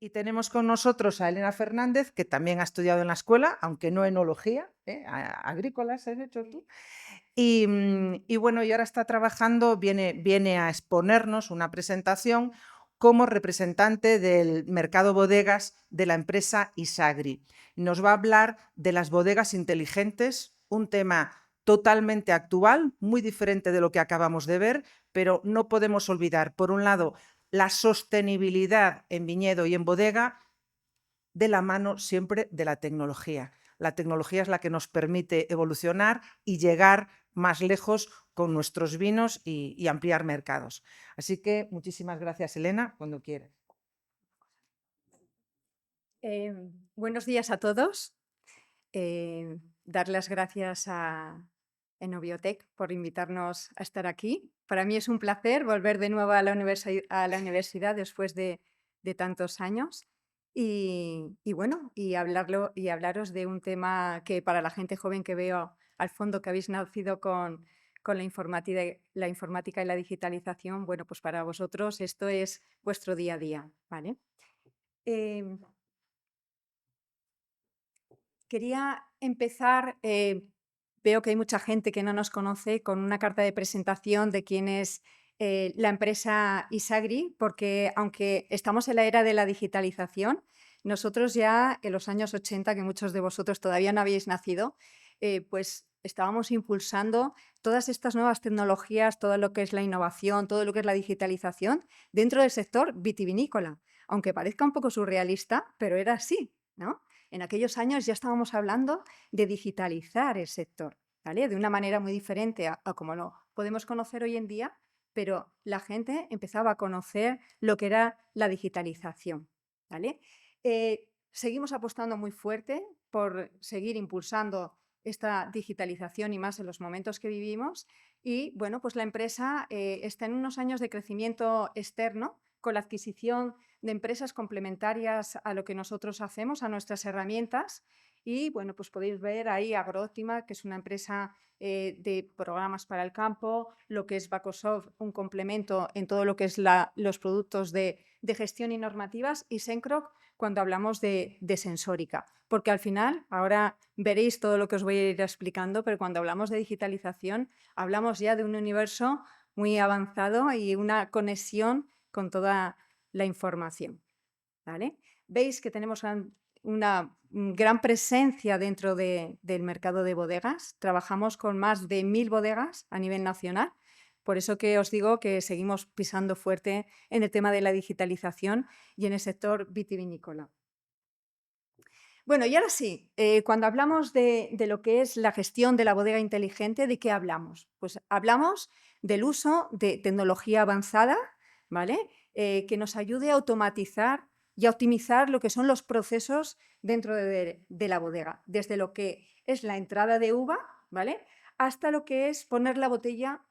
Y tenemos con nosotros a Elena Fernández, que también ha estudiado en la escuela, aunque no enología, agrícolas has hecho tú. Y bueno, y ahora está trabajando, viene a exponernos una presentación como representante del mercado bodegas de la empresa Isagri. Nos va a hablar de las bodegas inteligentes, un tema totalmente actual, muy diferente de lo que acabamos de ver, pero no podemos olvidar, por un lado, la sostenibilidad en viñedo y en bodega de la mano siempre de la tecnología. La tecnología es la que nos permite evolucionar y llegar más lejos con nuestros vinos y ampliar mercados. Así que muchísimas gracias, Elena, cuando quieras. Buenos días a todos. Dar las gracias a Enobiotec por invitarnos a estar aquí. Para mí es un placer volver de nuevo a la universidad después de tantos años y bueno, y hablaros de un tema que para la gente joven que veo al fondo que habéis nacido con la informática y la digitalización, bueno, pues para vosotros esto es vuestro día a día, ¿vale? Em, Quería empezar, veo que hay mucha gente que no nos conoce, con una carta de presentación de quién es la empresa Isagri, porque aunque estamos en la era de la digitalización, nosotros ya en los años 80, que muchos de vosotros todavía no habéis nacido, pues estábamos impulsando todas estas nuevas tecnologías, todo lo que es la innovación, todo lo que es la digitalización dentro del sector vitivinícola. Aunque parezca un poco surrealista, pero era así, ¿no? En aquellos años ya estábamos hablando de digitalizar el sector, ¿vale? De una manera muy diferente a como lo podemos conocer hoy en día, pero la gente empezaba a conocer lo que era la digitalización, ¿vale? Seguimos apostando muy fuerte por seguir impulsando esta digitalización y más en los momentos que vivimos y, bueno, pues la empresa está en unos años de crecimiento externo con la adquisición de empresas complementarias a lo que nosotros hacemos, a nuestras herramientas. Y bueno, pues podéis ver ahí Agrooptima, que es una empresa de programas para el campo, lo que es Bacosoft, un complemento en todo lo que es los productos de gestión y normativas, y Sencroc cuando hablamos de sensórica. Porque al final, ahora veréis todo lo que os voy a ir explicando, pero cuando hablamos de digitalización, hablamos ya de un universo muy avanzado y una conexión con toda la información, ¿vale? Veis que tenemos una gran presencia dentro del mercado de bodegas. Trabajamos con más de 1000 bodegas a nivel nacional. Por eso que os digo que seguimos pisando fuerte en el tema de la digitalización y en el sector vitivinícola. Bueno, y ahora sí, cuando hablamos de lo que es la gestión de la bodega inteligente, ¿de qué hablamos? Pues hablamos del uso de tecnología avanzada, ¿vale? Que nos ayude a automatizar y a optimizar lo que son los procesos dentro de la bodega, desde lo que es la entrada de uva, ¿vale? Hasta lo que es poner la botella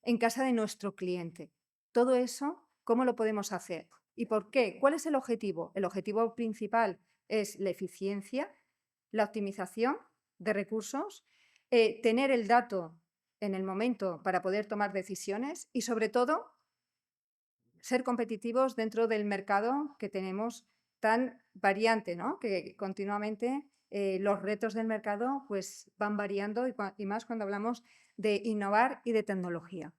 en casa de nuestro cliente. Todo eso, ¿cómo lo podemos hacer? ¿Y por qué? ¿Cuál es el objetivo? El objetivo principal es la eficiencia, la optimización de recursos, tener el dato en el momento para poder tomar decisiones y, sobre todo, ser competitivos dentro del mercado que tenemos tan variante, ¿no? Que continuamente los retos del mercado pues, van variando y más cuando hablamos de innovar y de tecnología.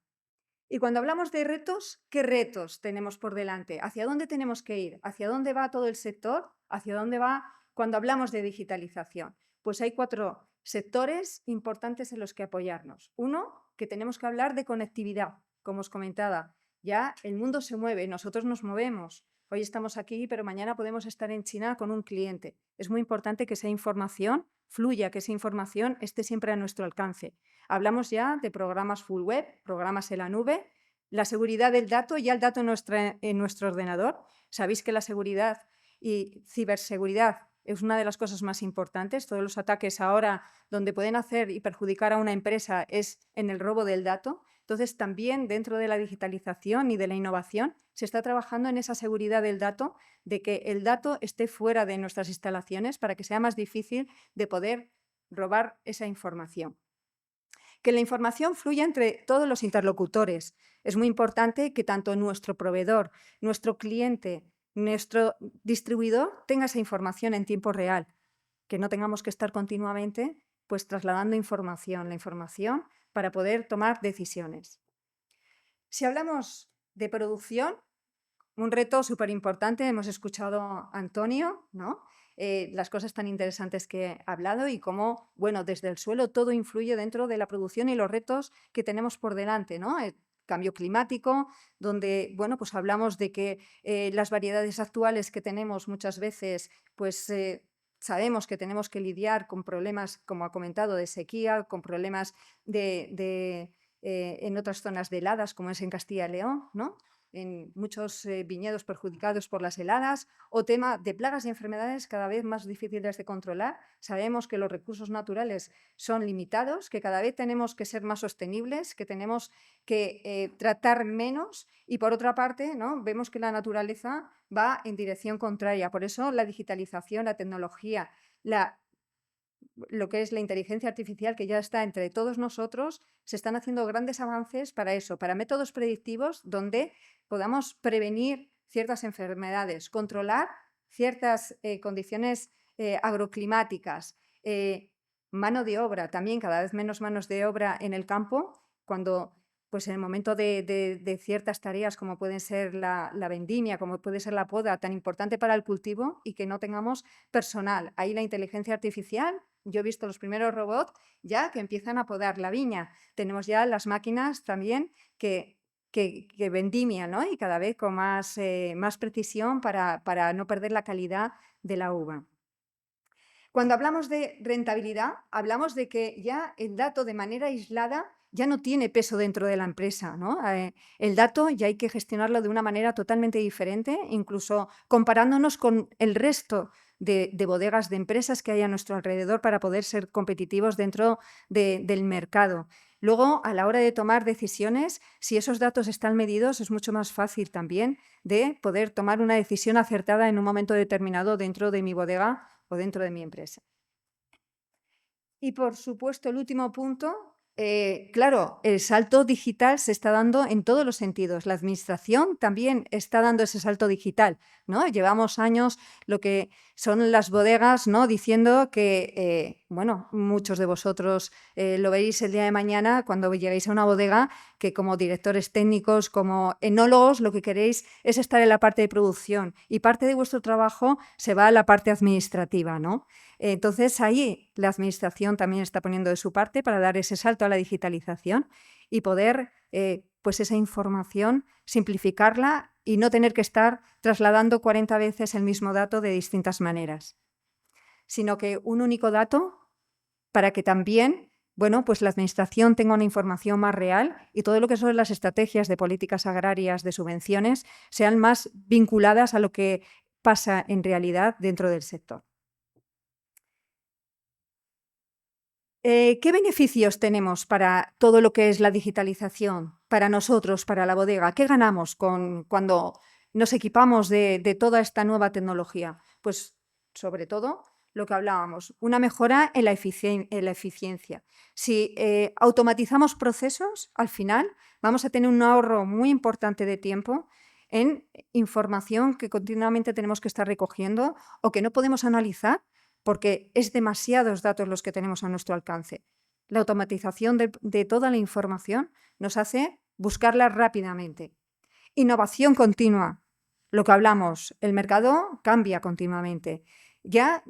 Y cuando hablamos de retos, ¿qué retos tenemos por delante? ¿Hacia dónde tenemos que ir? ¿Hacia dónde va todo el sector? ¿Hacia dónde va cuando hablamos de digitalización? Pues hay 4 sectores importantes en los que apoyarnos. Uno, que tenemos que hablar de conectividad, como os comentaba. Ya el mundo se mueve, nosotros nos movemos. Hoy estamos aquí, pero mañana podemos estar en China con un cliente. Es muy importante que esa información fluya, que esa información esté siempre a nuestro alcance. Hablamos ya de programas full web, programas en la nube, la seguridad del dato, ya el dato en nuestro ordenador. Sabéis que la seguridad y ciberseguridad es una de las cosas más importantes. Todos los ataques ahora donde pueden hacer y perjudicar a una empresa es en el robo del dato. Entonces, también dentro de la digitalización y de la innovación se está trabajando en esa seguridad del dato, de que el dato esté fuera de nuestras instalaciones para que sea más difícil de poder robar esa información. Que la información fluya entre todos los interlocutores. Es muy importante que tanto nuestro proveedor, nuestro cliente, nuestro distribuidor tenga esa información en tiempo real, que no tengamos que estar continuamente pues trasladando información, la información para poder tomar decisiones. Si hablamos de producción, un reto súper importante, hemos escuchado a Antonio, ¿no? Las cosas tan interesantes que ha hablado y cómo, bueno, desde el suelo todo influye dentro de la producción y los retos que tenemos por delante, ¿no? El cambio climático, donde, bueno, pues hablamos de que las variedades actuales que tenemos muchas veces, pues sabemos que tenemos que lidiar con problemas, como ha comentado, de sequía, con problemas en otras zonas de heladas, como es en Castilla y León, ¿no? En muchos viñedos perjudicados por las heladas, o tema de plagas y enfermedades cada vez más difíciles de controlar. Sabemos que los recursos naturales son limitados, que cada vez tenemos que ser más sostenibles, que tenemos que tratar menos y, por otra parte, ¿no? Vemos que la naturaleza va en dirección contraria. Por eso la digitalización, la tecnología, lo que es la inteligencia artificial, que ya está entre todos nosotros, se están haciendo grandes avances para eso, para métodos predictivos donde podamos prevenir ciertas enfermedades, controlar ciertas condiciones agroclimáticas, mano de obra, también cada vez menos manos de obra en el campo, cuando pues en el momento de ciertas tareas como pueden ser la vendimia, como puede ser la poda, tan importante para el cultivo y que no tengamos personal. Ahí la inteligencia artificial, yo he visto los primeros robots ya que empiezan a podar la viña. Tenemos ya las máquinas también que vendimian, ¿no? Y cada vez con más precisión para no perder la calidad de la uva. Cuando hablamos de rentabilidad, hablamos de que ya el dato de manera aislada ya no tiene peso dentro de la empresa, ¿no? El dato ya hay que gestionarlo de una manera totalmente diferente, incluso comparándonos con el resto de bodegas de empresas que hay a nuestro alrededor para poder ser competitivos dentro del mercado. Luego, a la hora de tomar decisiones, si esos datos están medidos, es mucho más fácil también de poder tomar una decisión acertada en un momento determinado dentro de mi bodega o dentro de mi empresa. Y, por supuesto, el último punto, claro, el salto digital se está dando en todos los sentidos. La administración también está dando ese salto digital, ¿no? Llevamos años lo que son las bodegas, ¿no? Diciendo que, bueno, muchos de vosotros lo veréis el día de mañana cuando lleguéis a una bodega, que como directores técnicos, como enólogos, lo que queréis es estar en la parte de producción y parte de vuestro trabajo se va a la parte administrativa, ¿no? Entonces, ahí la administración también está poniendo de su parte para dar ese salto a la digitalización y poder, pues esa información, simplificarla y no tener que estar trasladando 40 veces el mismo dato de distintas maneras, sino que un único dato para que también, bueno, pues la administración tenga una información más real y todo lo que son las estrategias de políticas agrarias, de subvenciones, sean más vinculadas a lo que pasa en realidad dentro del sector. ¿Qué beneficios tenemos para todo lo que es la digitalización, para nosotros, para la bodega? ¿Qué ganamos cuando nos equipamos de toda esta nueva tecnología? Pues, sobre todo, lo que hablábamos, una mejora en la eficiencia. Si automatizamos procesos, al final vamos a tener un ahorro muy importante de tiempo en información que continuamente tenemos que estar recogiendo o que no podemos analizar porque es demasiados datos los que tenemos a nuestro alcance. La automatización de toda la información nos hace buscarla rápidamente. Innovación continua, lo que hablamos, el mercado cambia continuamente. Ya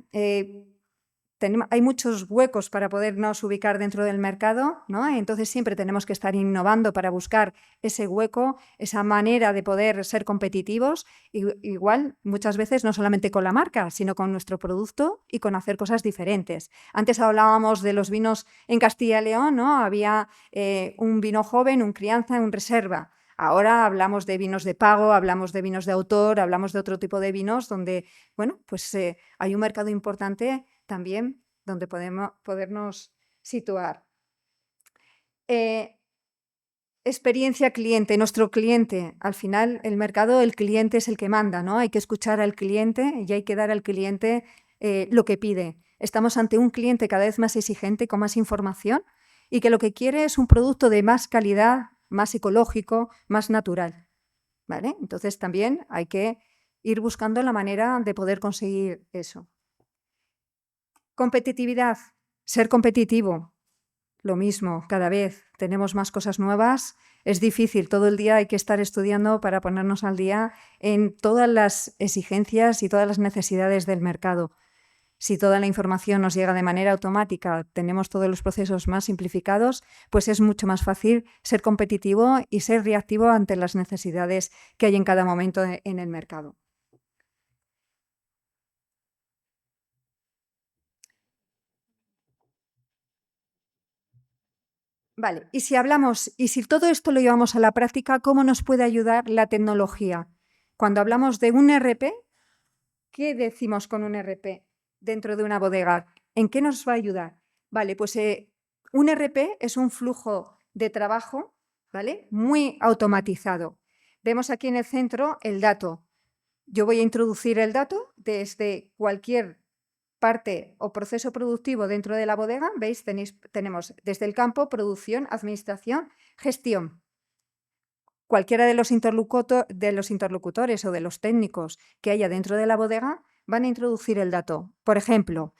hay muchos huecos para podernos ubicar dentro del mercado, ¿no? Entonces siempre tenemos que estar innovando para buscar ese hueco, esa manera de poder ser competitivos, igual muchas veces no solamente con la marca, sino con nuestro producto y con hacer cosas diferentes. Antes hablábamos de los vinos en Castilla y León, ¿no? Había un vino joven, un crianza, un reserva. Ahora hablamos de vinos de pago, hablamos de vinos de autor, hablamos de otro tipo de vinos donde, bueno, pues hay un mercado importante también donde podernos situar. Experiencia cliente, nuestro cliente. Al final, el mercado, el cliente es el que manda, ¿no? Hay que escuchar al cliente y hay que dar al cliente lo que pide. Estamos ante un cliente cada vez más exigente, con más información y que lo que quiere es un producto de más calidad, más ecológico, más natural, ¿vale? Entonces, también hay que ir buscando la manera de poder conseguir eso. Competitividad, ser competitivo, lo mismo, cada vez tenemos más cosas nuevas, es difícil, todo el día hay que estar estudiando para ponernos al día en todas las exigencias y todas las necesidades del mercado. Si toda la información nos llega de manera automática, tenemos todos los procesos más simplificados, pues es mucho más fácil ser competitivo y ser reactivo ante las necesidades que hay en cada momento en el mercado. Vale, y si todo esto lo llevamos a la práctica, ¿cómo nos puede ayudar la tecnología? Cuando hablamos de un ERP, ¿qué decimos con un ERP dentro de una bodega? ¿En qué nos va a ayudar? Vale, pues un ERP es un flujo de trabajo, ¿vale? Muy automatizado. Vemos aquí en el centro el dato. Yo voy a introducir el dato desde cualquier parte o proceso productivo dentro de la bodega. ¿Veis? Tenemos desde el campo, producción, administración, gestión. Cualquiera de los interlocutores o de los técnicos que haya dentro de la bodega van a introducir el dato. Por ejemplo,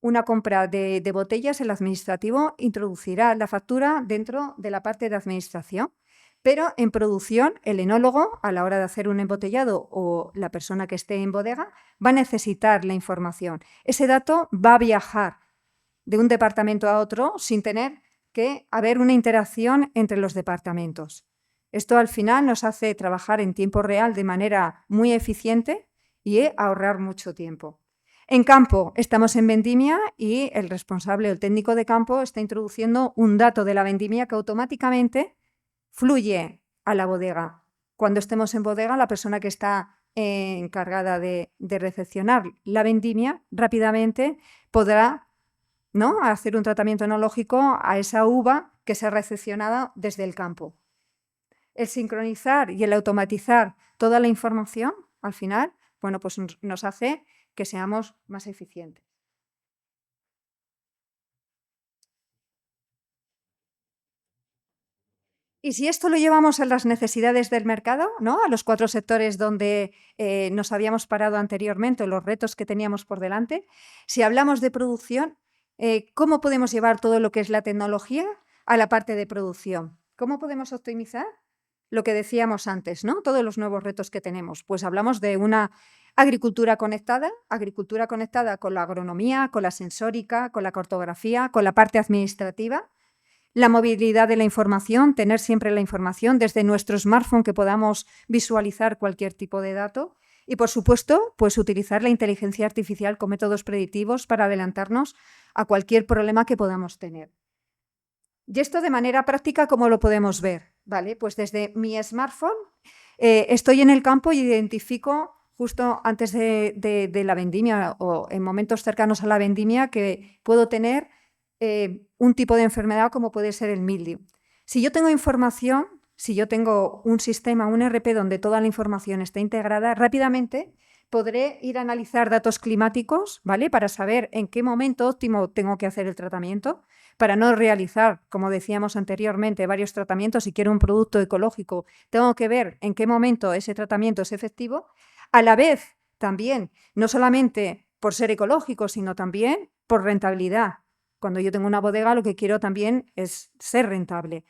una compra de botellas, el administrativo introducirá la factura dentro de la parte de administración, pero en producción el enólogo, a la hora de hacer un embotellado, o la persona que esté en bodega, va a necesitar la información. Ese dato va a viajar de un departamento a otro sin tener que haber una interacción entre los departamentos. Esto al final nos hace trabajar en tiempo real de manera muy eficiente y ahorrar mucho tiempo. En campo estamos en vendimia y el responsable o el técnico de campo está introduciendo un dato de la vendimia que automáticamente fluye a la bodega. Cuando estemos en bodega, la persona que está encargada de recepcionar la vendimia rápidamente podrá, ¿no?, hacer un tratamiento enológico a esa uva que se ha recepcionado desde el campo. El sincronizar y el automatizar toda la información, al final, bueno, pues nos hace que seamos más eficientes. Y si esto lo llevamos a las necesidades del mercado, ¿no?, a los 4 sectores donde nos habíamos parado anteriormente, los retos que teníamos por delante, si hablamos de producción, ¿cómo podemos llevar todo lo que es la tecnología a la parte de producción? ¿Cómo podemos optimizar lo que decíamos antes, ¿no?, todos los nuevos retos que tenemos? Pues hablamos de una agricultura conectada con la agronomía, con la sensórica, con la cartografía, con la parte administrativa. La movilidad de la información, tener siempre la información desde nuestro smartphone que podamos visualizar cualquier tipo de dato y, por supuesto, pues utilizar la inteligencia artificial con métodos predictivos para adelantarnos a cualquier problema que podamos tener. Y esto de manera práctica, ¿cómo lo podemos ver? Vale, pues desde mi smartphone estoy en el campo y identifico justo antes de la vendimia o en momentos cercanos a la vendimia que puedo tener un tipo de enfermedad como puede ser el mildio. Si yo tengo información, si yo tengo un sistema, un ERP donde toda la información está integrada, rápidamente podré ir a analizar datos climáticos, ¿vale?, para saber en qué momento óptimo tengo que hacer el tratamiento, para no realizar, como decíamos anteriormente, varios tratamientos. Si quiero un producto ecológico, tengo que ver en qué momento ese tratamiento es efectivo. A la vez, también, no solamente por ser ecológico, sino también por rentabilidad. Cuando yo tengo una bodega, lo que quiero también es ser rentable.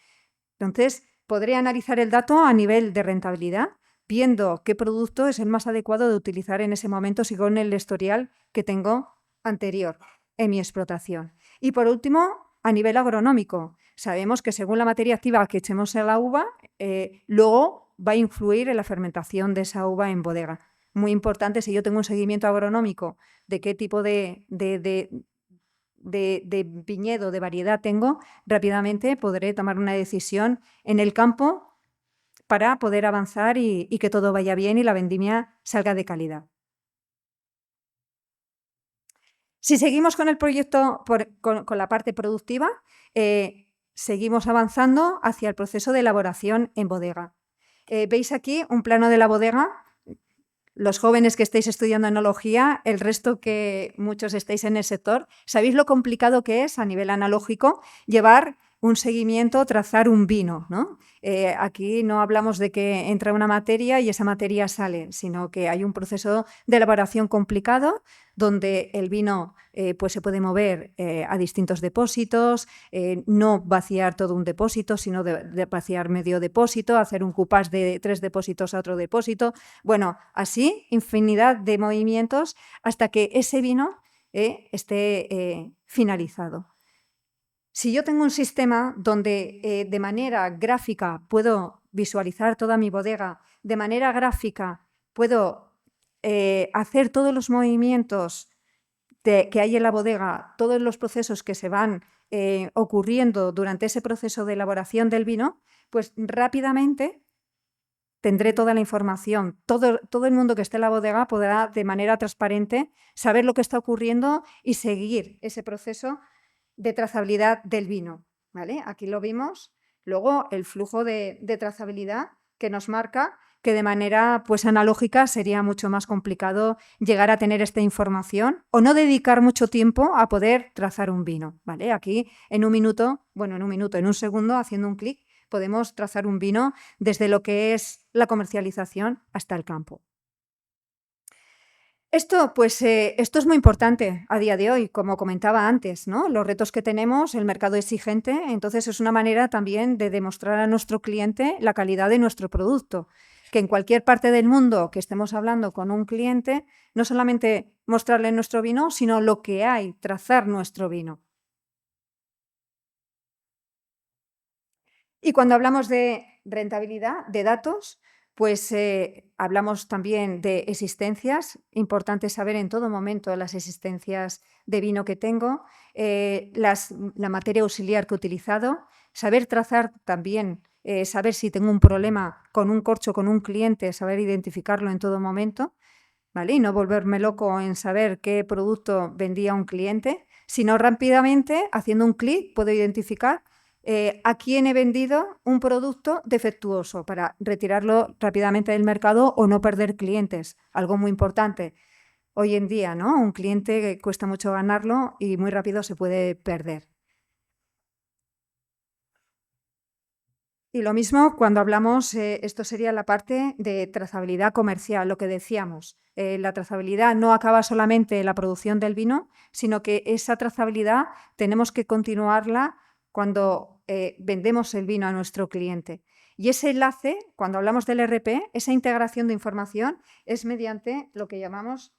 Entonces, podré analizar el dato a nivel de rentabilidad, viendo qué producto es el más adecuado de utilizar en ese momento según el historial que tengo anterior en mi explotación. Y por último, a nivel agronómico, sabemos que según la materia activa que echemos en la uva, luego va a influir en la fermentación de esa uva en bodega. Muy importante, si yo tengo un seguimiento agronómico de qué tipo de viñedo, de variedad tengo, rápidamente podré tomar una decisión en el campo para poder avanzar y que todo vaya bien y la vendimia salga de calidad. Si seguimos con el proyecto, con la parte productiva, seguimos avanzando hacia el proceso de elaboración en bodega. Veis aquí un plano de la bodega. Los jóvenes que estáis estudiando enología, el resto que muchos estáis en el sector, sabéis lo complicado que es a nivel analógico llevar un seguimiento, trazar un vino, ¿no? Aquí no hablamos de que entra una materia y esa materia sale, sino que hay un proceso de elaboración complicado donde el vino pues se puede mover a distintos depósitos, no vaciar todo un depósito, sino de vaciar medio depósito, hacer un cupage de 3 depósitos a otro depósito. Bueno, así infinidad de movimientos hasta que ese vino esté finalizado. Si yo tengo un sistema donde de manera gráfica puedo visualizar toda mi bodega, de manera gráfica puedo hacer todos los movimientos que hay en la bodega, todos los procesos que se van ocurriendo durante ese proceso de elaboración del vino, pues rápidamente tendré toda la información. Todo el mundo que esté en la bodega podrá de manera transparente saber lo que está ocurriendo y seguir ese proceso de trazabilidad del vino, ¿vale? Aquí lo vimos. Luego el flujo de trazabilidad que nos marca que de manera pues analógica sería mucho más complicado llegar a tener esta información o no dedicar mucho tiempo a poder trazar un vino, ¿vale? Aquí en un minuto, en un segundo, haciendo un clic, podemos trazar un vino desde lo que es la comercialización hasta el campo. Esto es muy importante a día de hoy, como comentaba antes, ¿no? Los retos que tenemos, el mercado exigente, entonces es una manera también de demostrar a nuestro cliente la calidad de nuestro producto. Que en cualquier parte del mundo que estemos hablando con un cliente, no solamente mostrarle nuestro vino, sino lo que hay, trazar nuestro vino. Y cuando hablamos de rentabilidad de datos, pues hablamos también de existencias. Importante saber en todo momento las existencias de vino que tengo, la materia auxiliar que he utilizado, saber trazar también, saber si tengo un problema con un corcho, con un cliente, saber identificarlo en todo momento, ¿vale? Y no volverme loco en saber qué producto vendía un cliente, sino rápidamente, haciendo un clic, puedo identificar a quién he vendido un producto defectuoso para retirarlo rápidamente del mercado o no perder clientes. Algo muy importante hoy en día, ¿no? Un cliente que cuesta mucho ganarlo y muy rápido se puede perder. Y lo mismo cuando hablamos, esto sería la parte de trazabilidad comercial, lo que decíamos. La trazabilidad no acaba solamente en la producción del vino, sino que esa trazabilidad tenemos que continuarla cuando vendemos el vino a nuestro cliente. Y ese enlace, cuando hablamos del RP, esa integración de información es mediante lo que llamamos,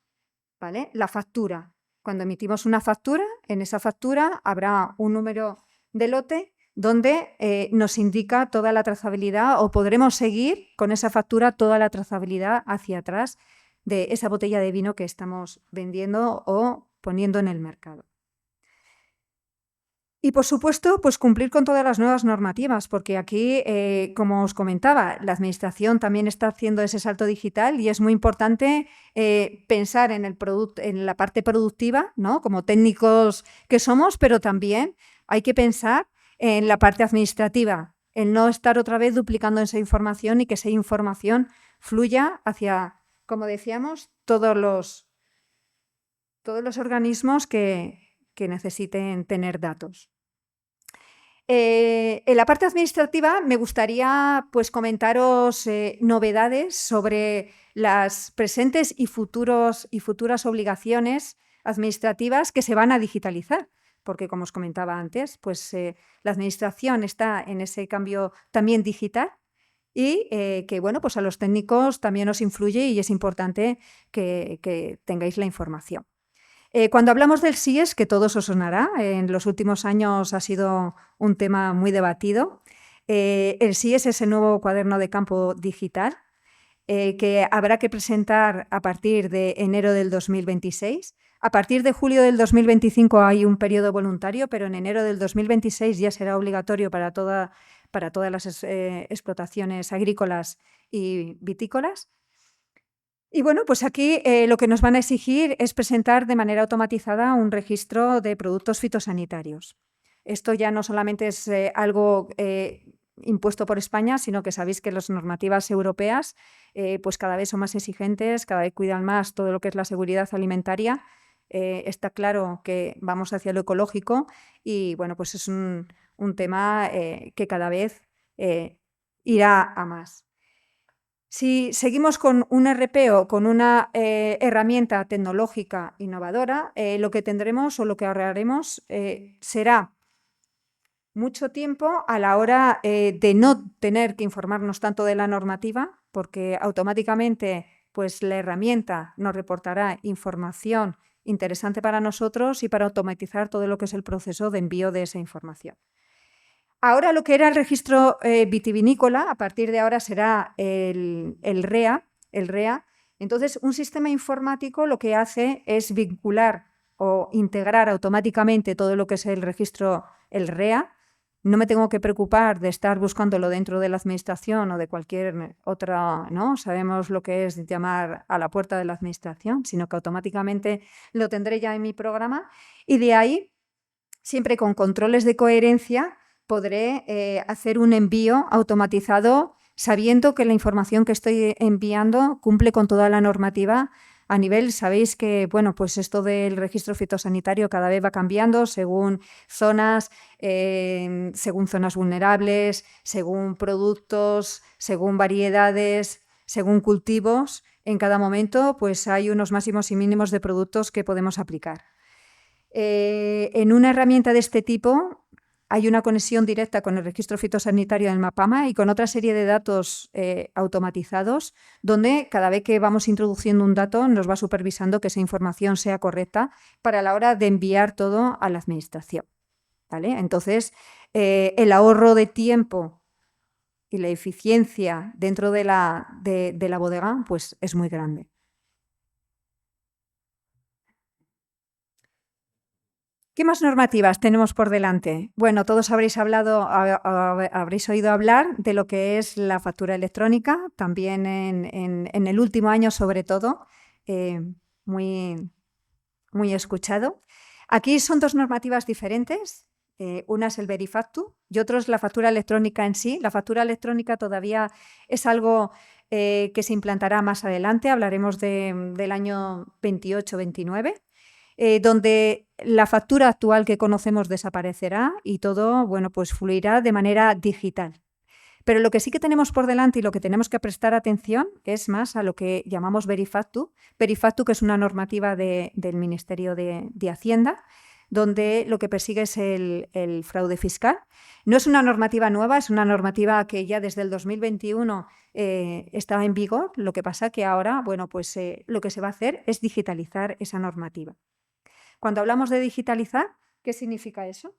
¿vale?, la factura. Cuando emitimos una factura, en esa factura habrá un número de lote donde nos indica toda la trazabilidad o podremos seguir con esa factura toda la trazabilidad hacia atrás de esa botella de vino que estamos vendiendo o poniendo en el mercado. Y, por supuesto, pues cumplir con todas las nuevas normativas, porque aquí, como os comentaba, la Administración también está haciendo ese salto digital y es muy importante pensar en la parte productiva, ¿no?, como técnicos que somos, pero también hay que pensar en la parte administrativa, el no estar otra vez duplicando esa información y que esa información fluya hacia, como decíamos, todos los organismos que necesiten tener datos. En la parte administrativa me gustaría pues, comentaros novedades sobre las presentes y futuras obligaciones administrativas que se van a digitalizar, porque como os comentaba antes, pues, la administración está en ese cambio también digital y que bueno, pues a los técnicos también os influye y es importante que tengáis la información. Cuando hablamos del SIES, que todos os sonará, en los últimos años ha sido un tema muy debatido. El SIES es el nuevo cuaderno de campo digital que habrá que presentar a partir de enero del 2026. A partir de julio del 2025 hay un periodo voluntario, pero en enero del 2026 ya será obligatorio para todas las explotaciones agrícolas y vitícolas. Y bueno, pues aquí lo que nos van a exigir es presentar de manera automatizada un registro de productos fitosanitarios. Esto ya no solamente es algo impuesto por España, sino que sabéis que las normativas europeas pues cada vez son más exigentes, cada vez cuidan más todo lo que es la seguridad alimentaria. Está claro que vamos hacia lo ecológico y bueno, pues es un un tema que cada vez irá a más. Si seguimos con un RP o con una herramienta tecnológica innovadora, lo que tendremos o lo que ahorraremos será mucho tiempo a la hora de no tener que informarnos tanto de la normativa, porque automáticamente pues, la herramienta nos reportará información interesante para nosotros y para automatizar todo lo que es el proceso de envío de esa información. Ahora lo que era el registro vitivinícola, a partir de ahora será el REA. Entonces, un sistema informático lo que hace es vincular o integrar automáticamente todo lo que es el registro, el REA. No me tengo que preocupar de estar buscándolo dentro de la administración o de cualquier otra, ¿no? Sabemos lo que es llamar a la puerta de la administración, sino que automáticamente lo tendré ya en mi programa y de ahí, siempre con controles de coherencia, podré hacer un envío automatizado sabiendo que la información que estoy enviando cumple con toda la normativa a nivel, sabéis que, bueno, pues esto del registro fitosanitario cada vez va cambiando según zonas vulnerables, según productos, según variedades, según cultivos. En cada momento, pues hay unos máximos y mínimos de productos que podemos aplicar. En una herramienta de este tipo hay una conexión directa con el registro fitosanitario del MAPAMA y con otra serie de datos automatizados, donde cada vez que vamos introduciendo un dato nos va supervisando que esa información sea correcta para la hora de enviar todo a la administración, ¿vale? Entonces, el ahorro de tiempo y la eficiencia dentro de la bodega pues, es muy grande. ¿Qué más normativas tenemos por delante? Bueno, todos habréis oído hablar de lo que es la factura electrónica, también en el último año sobre todo, muy, muy escuchado. Aquí son dos normativas diferentes, una es el Verifactu y otra es la factura electrónica en sí. La factura electrónica todavía es algo que se implantará más adelante, hablaremos del año 28-29. Donde la factura actual que conocemos desaparecerá y todo, bueno, pues fluirá de manera digital. Pero lo que sí que tenemos por delante y lo que tenemos que prestar atención es más a lo que llamamos Verifactu. Verifactu, que es una normativa del Ministerio de Hacienda, donde lo que persigue es el fraude fiscal. No es una normativa nueva, es una normativa que ya desde el 2021 está en vigor. Lo que pasa que ahora, bueno, pues lo que se va a hacer es digitalizar esa normativa. Cuando hablamos de digitalizar, ¿qué significa eso?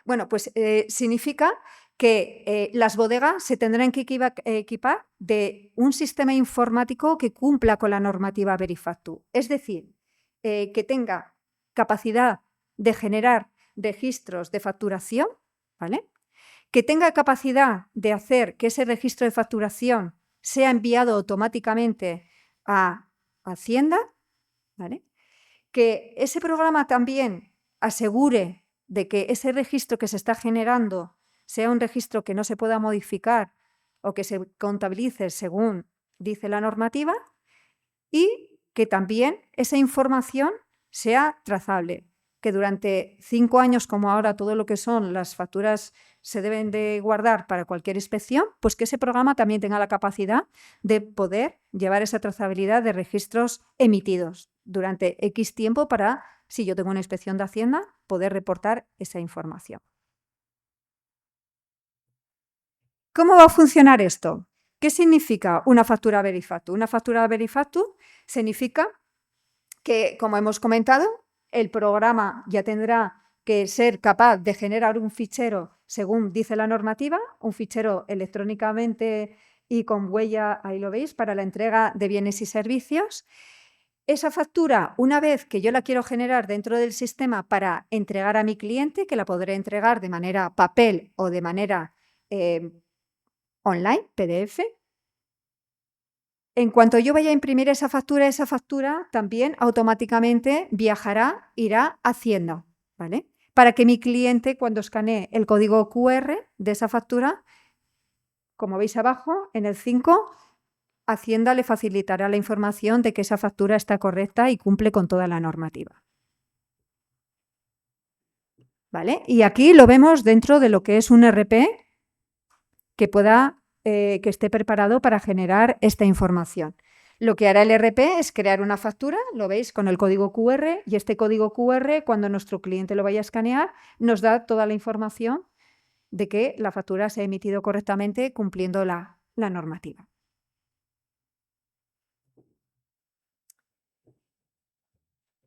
Bueno, pues significa que las bodegas se tendrán que equipar de un sistema informático que cumpla con la normativa Verifactu. Es decir, que tenga capacidad de generar registros de facturación, ¿vale? Que tenga capacidad de hacer que ese registro de facturación sea enviado automáticamente a Hacienda, ¿vale? Que ese programa también asegure de que ese registro que se está generando sea un registro que no se pueda modificar o que se contabilice según dice la normativa y que también esa información sea trazable, que durante 5 años, como ahora todo lo que son las facturas se deben de guardar para cualquier inspección, pues que ese programa también tenga la capacidad de poder llevar esa trazabilidad de registros emitidos durante X tiempo para, si yo tengo una inspección de Hacienda, poder reportar esa información. ¿Cómo va a funcionar esto? ¿Qué significa una factura Verifactu? Una factura Verifactu significa que, como hemos comentado, el programa ya tendrá que ser capaz de generar un fichero según dice la normativa, un fichero electrónicamente y con huella, ahí lo veis, para la entrega de bienes y servicios. Esa factura, una vez que yo la quiero generar dentro del sistema para entregar a mi cliente, que la podré entregar de manera papel o de manera online, PDF, en cuanto yo vaya a imprimir esa factura también automáticamente viajará, irá a Hacienda, ¿vale? Para que mi cliente, cuando escanee el código QR de esa factura, como veis abajo, en el 5, Hacienda le facilitará la información de que esa factura está correcta y cumple con toda la normativa. ¿vale? Y aquí lo vemos dentro de lo que es un RP que que esté preparado para generar esta información. Lo que hará el RP es crear una factura, lo veis con el código QR, y este código QR, cuando nuestro cliente lo vaya a escanear, nos da toda la información de que la factura se ha emitido correctamente cumpliendo la normativa.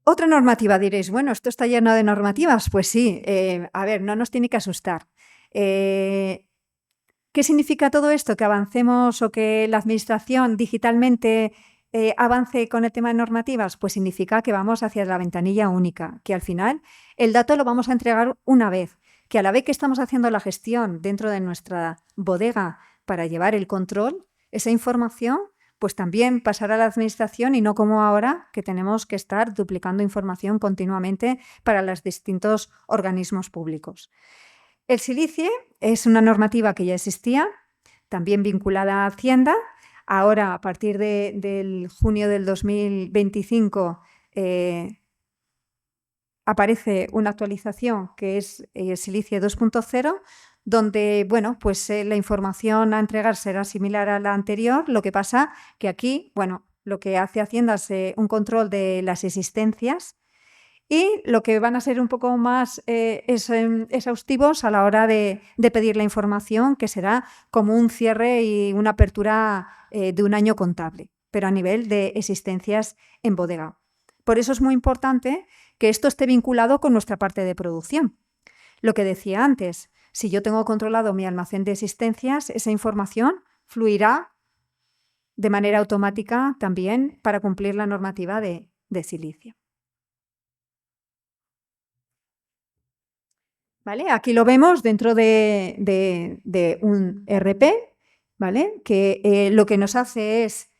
Otra normativa, diréis, bueno, esto está lleno de normativas. Pues sí, a ver, no nos tiene que asustar. ¿Qué significa todo esto? Que avancemos o que la administración digitalmente avance con el tema de normativas. Pues significa que vamos hacia la ventanilla única, que al final el dato lo vamos a entregar una vez, que a la vez que estamos haciendo la gestión dentro de nuestra bodega para llevar el control, esa información pues también pasará a la administración y no como ahora, que tenemos que estar duplicando información continuamente para los distintos organismos públicos. El silicio es una normativa que ya existía, también vinculada a Hacienda. Ahora, a partir del junio del 2025, aparece una actualización que es Silicio 2.0, donde bueno, pues, la información a entregar será similar a la anterior. Lo que pasa que aquí, bueno, lo que hace Hacienda es un control de las existencias, y lo que van a ser un poco más exhaustivos a la hora de pedir la información, que será como un cierre y una apertura de un año contable, pero a nivel de existencias en bodega. Por eso es muy importante que esto esté vinculado con nuestra parte de producción. Lo que decía antes, si yo tengo controlado mi almacén de existencias, esa información fluirá de manera automática también para cumplir la normativa de silicio. ¿Vale? Aquí lo vemos dentro de un RP, ¿vale? Que lo que nos hace es,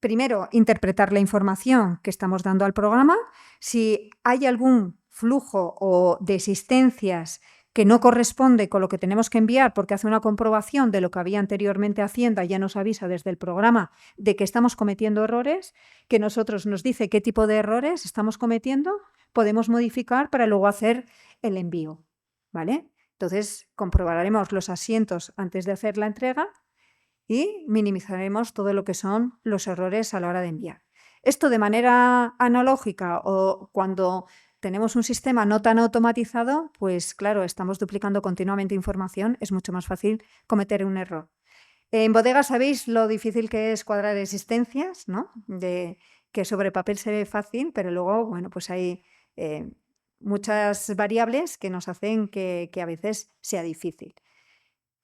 primero, interpretar la información que estamos dando al programa. Si hay algún flujo o de existencias que no corresponde con lo que tenemos que enviar, porque hace una comprobación de lo que había anteriormente Hacienda, ya nos avisa desde el programa de que estamos cometiendo errores, que nosotros nos dice qué tipo de errores estamos cometiendo, podemos modificar para luego hacer el envío, ¿vale? Entonces, comprobaremos los asientos antes de hacer la entrega y minimizaremos todo lo que son los errores a la hora de enviar. Esto de manera analógica o cuando tenemos un sistema no tan automatizado, pues claro, estamos duplicando continuamente información, es mucho más fácil cometer un error. En bodega sabéis lo difícil que es cuadrar existencias, ¿no? Que sobre papel se ve fácil, pero luego, bueno, pues hay muchas variables que nos hacen que a veces sea difícil.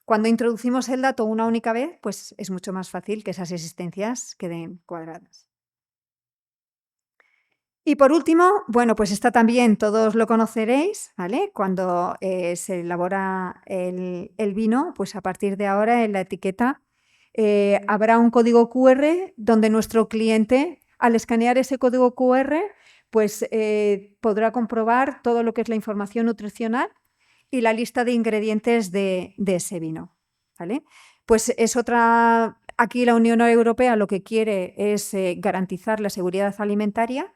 Cuando introducimos el dato una única vez, pues es mucho más fácil que esas existencias queden cuadradas. Y por último, bueno, pues está también, todos lo conoceréis, ¿vale? Cuando se elabora el vino, pues a partir de ahora en la etiqueta habrá un código QR donde nuestro cliente, al escanear ese código QR, pues podrá comprobar todo lo que es la información nutricional y la lista de ingredientes de ese vino, ¿vale? Pues es otra, aquí la Unión Europea lo que quiere es garantizar la seguridad alimentaria.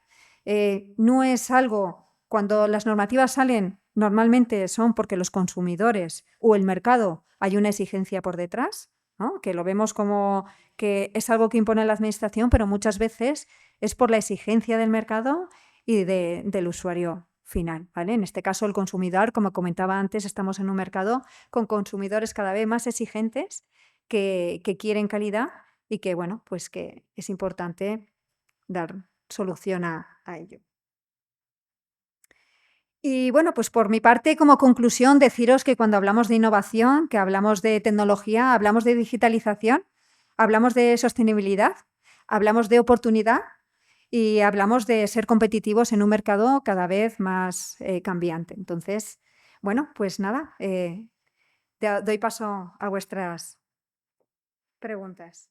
No es algo, cuando las normativas salen, normalmente son porque los consumidores o el mercado hay una exigencia por detrás, ¿no? Que lo vemos como que es algo que impone la administración, pero muchas veces es por la exigencia del mercado y del usuario final, ¿vale? En este caso, el consumidor, como comentaba antes, estamos en un mercado con consumidores cada vez más exigentes que quieren calidad y que, bueno, pues que es importante dar solución a ello. Y bueno, pues por mi parte, como conclusión, deciros que cuando hablamos de innovación, que hablamos de tecnología, hablamos de digitalización, hablamos de sostenibilidad, hablamos de oportunidad y hablamos de ser competitivos en un mercado cada vez más cambiante. Entonces, bueno, pues nada, doy paso a vuestras preguntas.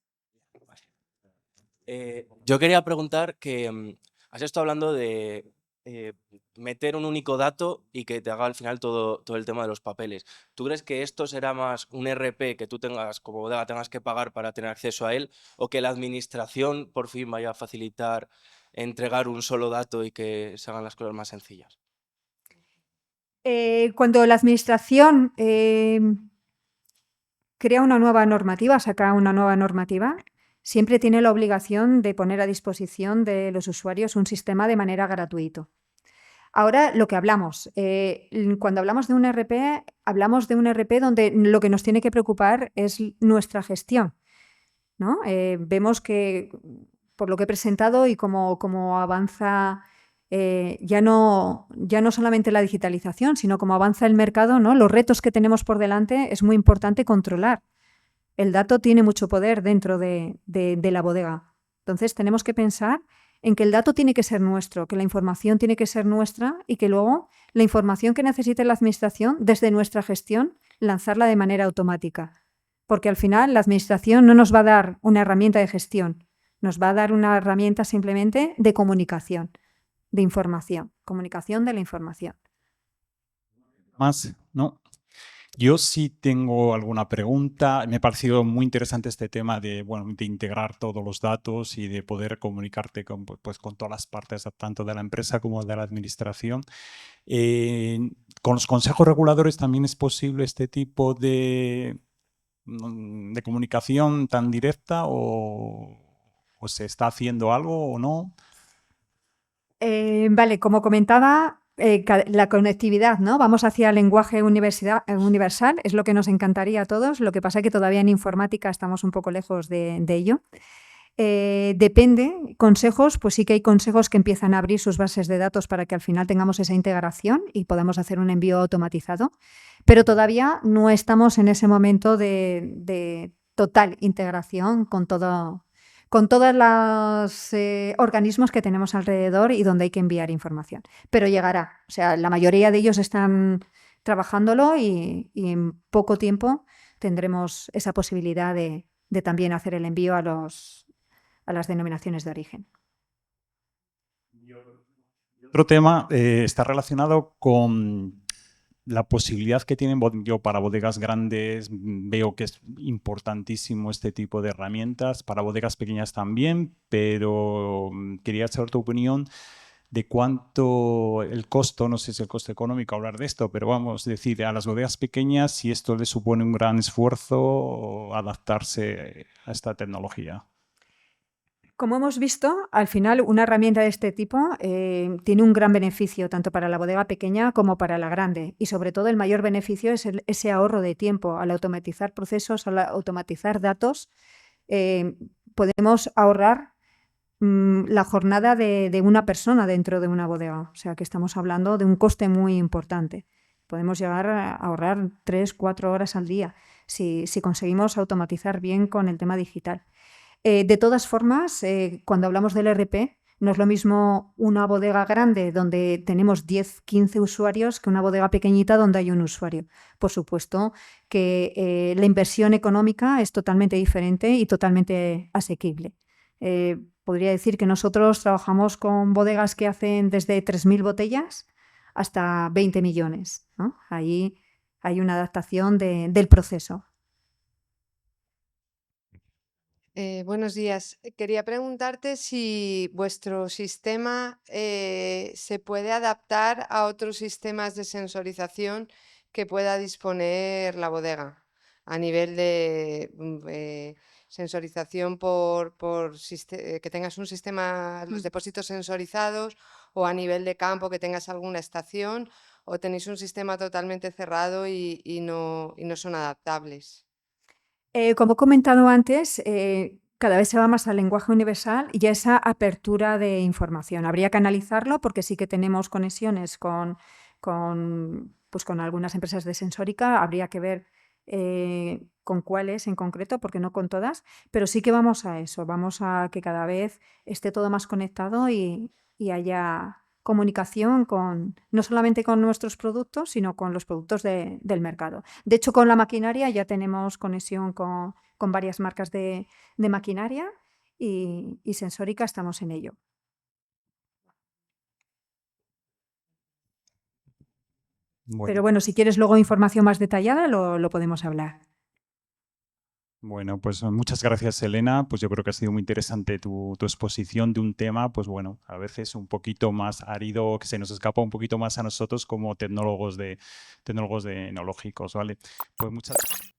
Yo quería preguntar que has estado hablando de meter un único dato y que te haga al final todo el tema de los papeles. ¿Tú crees que esto será más un RP que tú tengas como bodega, tengas que pagar para tener acceso a él, o que la administración por fin vaya a facilitar entregar un solo dato y que se hagan las cosas más sencillas? Cuando la administración crea una nueva normativa, saca una nueva normativa, siempre tiene la obligación de poner a disposición de los usuarios un sistema de manera gratuito. Ahora, lo que hablamos, cuando hablamos de un ERP, hablamos de un ERP donde lo que nos tiene que preocupar es nuestra gestión, ¿no? Vemos que, por lo que he presentado y cómo avanza ya no solamente la digitalización, sino cómo avanza el mercado, ¿no? Los retos que tenemos por delante es muy importante controlar. El dato tiene mucho poder dentro de la bodega. Entonces, tenemos que pensar en que el dato tiene que ser nuestro, que la información tiene que ser nuestra y que luego la información que necesite la administración, desde nuestra gestión, lanzarla de manera automática. Porque al final la administración no nos va a dar una herramienta de gestión, nos va a dar una herramienta simplemente de comunicación, de información, comunicación de la información. Más, ¿no? Yo sí tengo alguna pregunta. Me ha parecido muy interesante este tema de, bueno, de integrar todos los datos y de poder comunicarte con, pues, con todas las partes, tanto de la empresa como de la administración. ¿Con los consejos reguladores también es posible este tipo de comunicación tan directa o se está haciendo algo o no? Vale, como comentaba, la conectividad, ¿no? Vamos hacia el lenguaje universal, es lo que nos encantaría a todos. Lo que pasa es que todavía en informática estamos un poco lejos de ello. Depende, consejos, pues sí que hay consejos que empiezan a abrir sus bases de datos para que al final tengamos esa integración y podamos hacer un envío automatizado, pero todavía no estamos en ese momento de total integración con todos los organismos que tenemos alrededor y donde hay que enviar información. Pero llegará. O sea, la mayoría de ellos están trabajándolo y en poco tiempo tendremos esa posibilidad de también hacer el envío a las denominaciones de origen. Otro tema está relacionado con la posibilidad que tienen, yo para bodegas grandes veo que es importantísimo este tipo de herramientas, para bodegas pequeñas también, pero quería saber tu opinión de cuánto el costo, no sé si el costo económico hablar de esto, pero vamos a decir, a las bodegas pequeñas si esto les supone un gran esfuerzo adaptarse a esta tecnología. Como hemos visto, al final una herramienta de este tipo tiene un gran beneficio tanto para la bodega pequeña como para la grande y sobre todo el mayor beneficio es ese ahorro de tiempo. Al automatizar procesos, al automatizar datos, podemos ahorrar la jornada de una persona dentro de una bodega. O sea que estamos hablando de un coste muy importante. Podemos llegar a ahorrar 3-4 horas al día si conseguimos automatizar bien con el tema digital. De todas formas, cuando hablamos del ERP, no es lo mismo una bodega grande donde tenemos 10-15 usuarios que una bodega pequeñita donde hay un usuario. Por supuesto que la inversión económica es totalmente diferente y totalmente asequible. Podría decir que nosotros trabajamos con bodegas que hacen desde 3.000 botellas hasta 20 millones, ¿no? Ahí hay una adaptación del proceso. Buenos días. Quería preguntarte si vuestro sistema se puede adaptar a otros sistemas de sensorización que pueda disponer la bodega a nivel de sensorización que tengas un sistema, los depósitos sensorizados o a nivel de campo que tengas alguna estación o tenéis un sistema totalmente cerrado y no son adaptables. Como he comentado antes, cada vez se va más al lenguaje universal y a esa apertura de información. Habría que analizarlo porque sí que tenemos conexiones con algunas empresas de sensórica. Habría que ver con cuáles en concreto, porque no con todas, pero sí que vamos a eso. Vamos a que cada vez esté todo más conectado y haya comunicación no solamente con nuestros productos, sino con los productos del mercado. De hecho, con la maquinaria ya tenemos conexión con varias marcas de maquinaria y sensórica estamos en ello. Bueno. Pero bueno, si quieres luego información más detallada, lo podemos hablar. Bueno, pues muchas gracias, Elena. Pues yo creo que ha sido muy interesante tu exposición de un tema, pues bueno, a veces un poquito más árido, que se nos escapa un poquito más a nosotros como tecnólogos de enológicos, ¿vale? Pues muchas gracias.